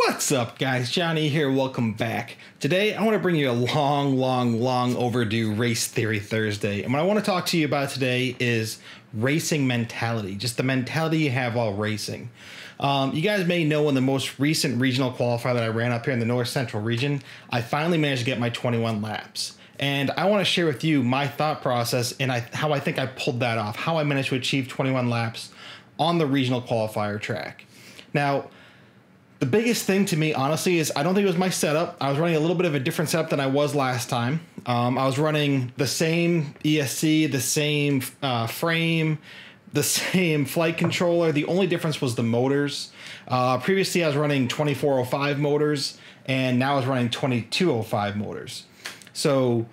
What's up, guys? Johnny here. Welcome back. Today, I want to bring you a long overdue Race Theory Thursday. And what I want to talk to you about today is racing mentality, just the mentality you have while racing. You guys may know in the most recent regional qualifier that I ran up here in the North Central region, I finally managed to get my 21 laps. And I want to share with you my thought process and how I think I pulled that off, how I managed to achieve 21 laps on the regional qualifier track. Now, the biggest thing to me, honestly, is I don't think it was my setup. I was running a little bit of a different setup than I was last time. I was running the same ESC, the same frame, the same flight controller. The only difference was the motors. Previously, I was running 2405 motors, and now I was running 2205 motors. So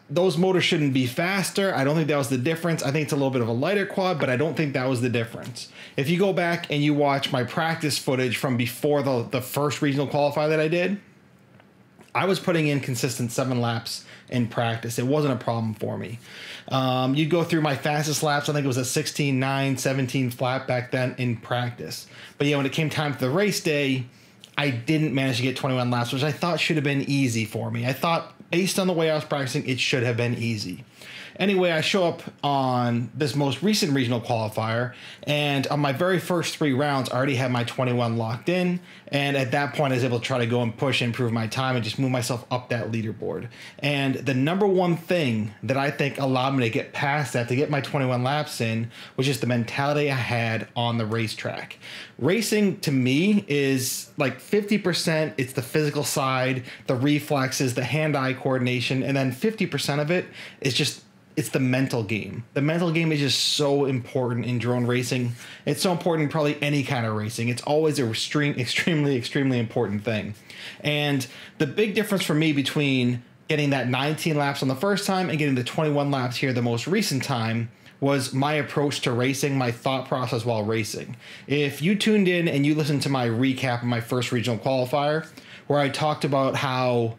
those motors shouldn't be faster. I don't think that was the difference. I think it's a little bit of a lighter quad, but I don't think that was the difference. If you go back and you watch my practice footage from before the first regional qualifier that I did, I was putting in consistent 7 laps in practice. It wasn't a problem for me. You go through my fastest laps, I think it was a 16.9, 17 flat back then in practice. But yeah, when it came time for the race day, I didn't manage to get 21 laps, which I thought should have been easy for me. I thought, based on the way I was practicing, it should have been easy. Anyway, I show up on this most recent regional qualifier, and on my very first 3 rounds, I already had my 21 locked in, and at that point, I was able to try to go and push and improve my time and just move myself up that leaderboard. And the number one thing that I think allowed me to get past that, to get my 21 laps in, was just the mentality I had on the racetrack. Racing, to me, is like 50%, it's the physical side, the reflexes, the hand-eye coordination, and then 50% of it is just it's the mental game. The mental game is just so important in drone racing. It's so important in probably any kind of racing. It's always a extremely important thing. And the big difference for me between getting that 19 laps on the first time and getting the 21 laps here the most recent time was my approach to racing, my thought process while racing. If you tuned in and you listened to my recap of my first regional qualifier, where I talked about how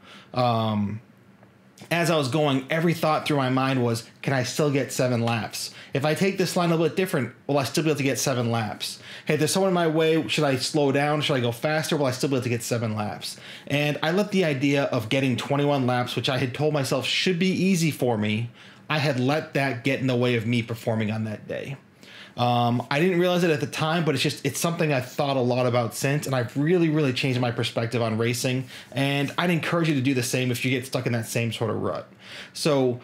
as I was going, every thought through my mind was, can I still get 7 laps? If I take this line a little bit different, will I still be able to get 7 laps? Hey, there's someone in my way. Should I slow down? Should I go faster? Will I still be able to get 7 laps? And I let the idea of getting 21 laps, which I had told myself should be easy for me, I had let that get in the way of me performing on that day. I didn't realize it at the time, but it's something I've thought a lot about since, and I've really changed my perspective on racing, and I'd encourage you to do the same if you get stuck in that same sort of rut. So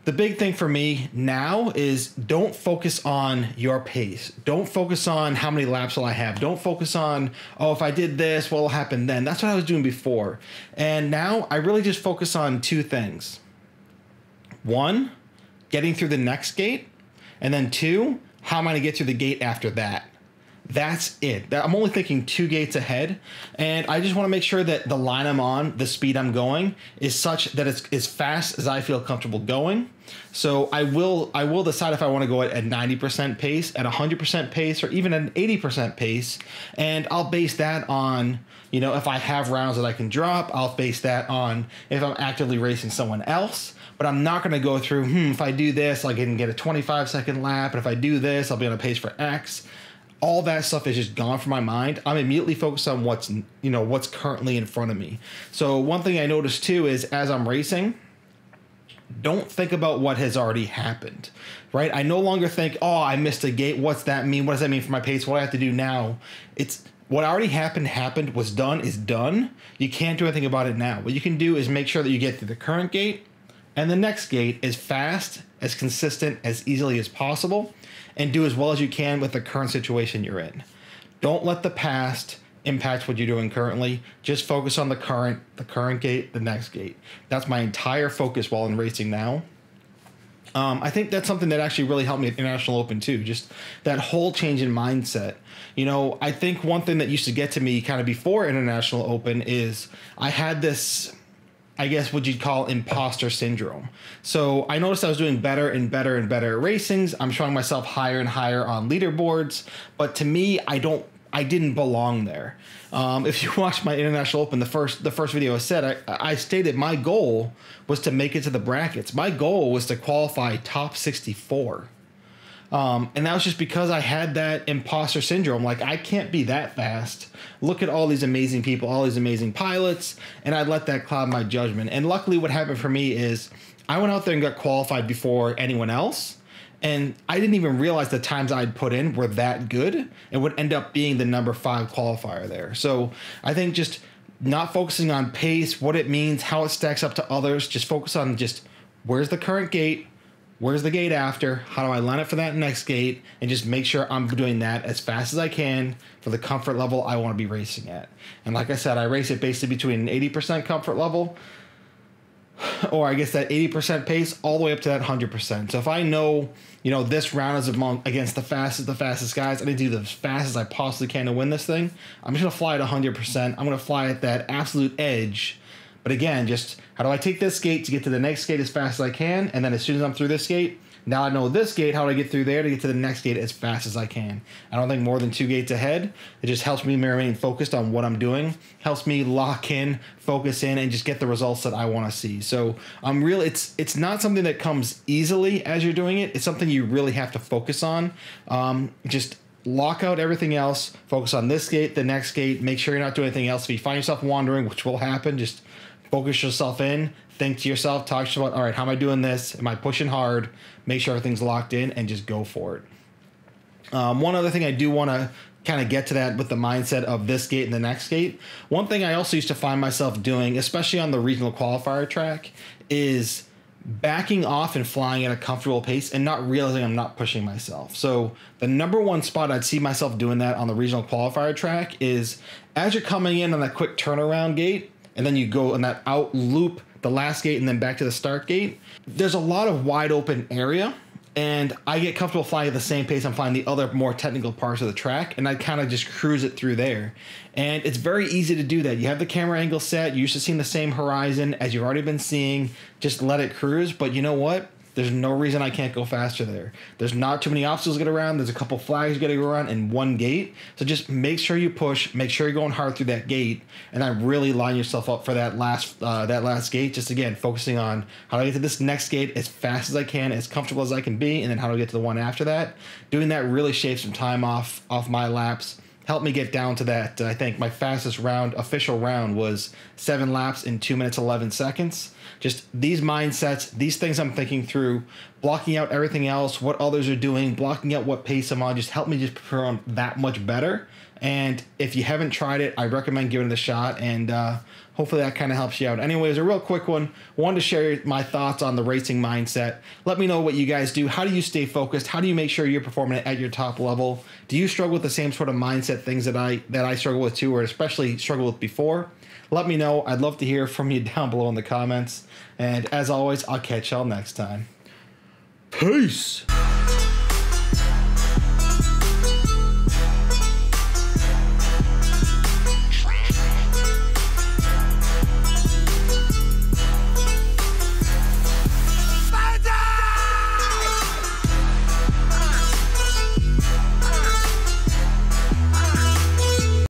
the big thing for me now is don't focus on your pace. Don't focus on how many laps will I have. Don't focus on, oh, if I did this, what will happen then? That's what I was doing before. And now I really just focus on 2 things. 1, getting through the next gate, and then 2, how am I going to get through the gate after that? That's it. I'm only thinking 2 gates ahead, and I just want to make sure that the line I'm on, the speed I'm going, is such that it's as fast as I feel comfortable going. So I will decide if I want to go at 90% pace, at 100% pace, or even at an 80% pace, and I'll base that on, you know, if I have rounds that I can drop, I'll base that on if I'm actively racing someone else. But I'm not going to go through, if I do this, I can get a 25-second lap, and if I do this, I'll be on a pace for X. All that stuff is just gone from my mind. I'm immediately focused on what's currently in front of me. So one thing I noticed too is as I'm racing, don't think about what has already happened, right? I no longer think, oh, I missed a gate. What's that mean? What does that mean for my pace? What do I have to do now? It's what already happened, was done, is done. You can't do anything about it now. What you can do is make sure that you get through the current gate and the next gate as fast, as consistent, as easily as possible, and do as well as you can with the current situation you're in. Don't let the past impact what you're doing currently. Just focus on the current gate, the next gate. That's my entire focus while in racing now. I think that's something that actually really helped me at International Open too. Just that whole change in mindset. You know, I think one thing that used to get to me kind of before International Open is I had this, I guess what you'd call imposter syndrome. So I noticed I was doing better and better and better at racings. I'm showing myself higher and higher on leaderboards, but to me, I didn't belong there. If you watch my International Open, the first video I said, I stated my goal was to make it to the brackets. My goal was to qualify top 64. And that was just because I had that imposter syndrome. Like, I can't be that fast. Look at all these amazing people, all these amazing pilots, and I let that cloud my judgment. And luckily what happened for me is I went out there and got qualified before anyone else. And I didn't even realize the times I'd put in were that good and would end up being the number 5 qualifier there. So I think just not focusing on pace, what it means, how it stacks up to others, just focus on just where's the current gate, where's the gate after, how do I line up for that next gate, and just make sure I'm doing that as fast as I can for the comfort level I want to be racing at. And like I said, I race it basically between an 80% comfort level, or I guess that 80% pace all the way up to that 100%. So if I know, this round is against the fastest guys, I need to do as fast as I possibly can to win this thing. I'm just going to fly at 100%. I'm going to fly at that absolute edge. But again, just how do I take this gate to get to the next gate as fast as I can? And then as soon as I'm through this gate, now I know this gate, how do I get through there to get to the next gate as fast as I can? I don't think more than 2 gates ahead. It just helps me remain focused on what I'm doing, helps me lock in, focus in, and just get the results that I want to see. So it's not something that comes easily as you're doing it. It's something you really have to focus on. Just lock out everything else, focus on this gate, the next gate, make sure you're not doing anything else. If you find yourself wandering, which will happen, just focus yourself in, think to yourself, talk to yourself, all right, how am I doing this? Am I pushing hard? Make sure everything's locked in and just go for it. One other thing I do want to kind of get to that with the mindset of this gate and the next gate. One thing I also used to find myself doing, especially on the regional qualifier track, is backing off and flying at a comfortable pace and not realizing I'm not pushing myself. So the number one spot I'd see myself doing that on the regional qualifier track is as you're coming in on that quick turnaround gate, and then you go on that out loop, the last gate, and then back to the start gate. There's a lot of wide open area, and I get comfortable flying at the same pace I'm flying the other more technical parts of the track, and I kind of just cruise it through there. And it's very easy to do that. You have the camera angle set, you're used to seeing the same horizon as you've already been seeing, just let it cruise. But you know what? There's no reason I can't go faster there. There's not too many obstacles to get around. There's a couple flags you got to go around in one gate. So just make sure you push, make sure you're going hard through that gate, and then really line yourself up for that last gate. Just again, focusing on how do I get to this next gate as fast as I can, as comfortable as I can be, and then how do I get to the one after that. Doing that really shaves some time off my laps. Helped me get down to that. I think my fastest official round was 7 laps in 2 minutes 11 seconds. Just these mindsets, these things I'm thinking through, blocking out everything else, what others are doing, blocking out what pace I'm on, just help me just perform that much better. And if you haven't tried it, I recommend giving it a shot, and hopefully that kind of helps you out. Anyways, a real quick one. Wanted to share my thoughts on the racing mindset. Let me know what you guys do. How do you stay focused? How do you make sure you're performing at your top level? Do you struggle with the same sort of mindset things that I struggle with too, or especially struggle with before? Let me know. I'd love to hear from you down below in the comments. And as always, I'll catch y'all next time. Peace.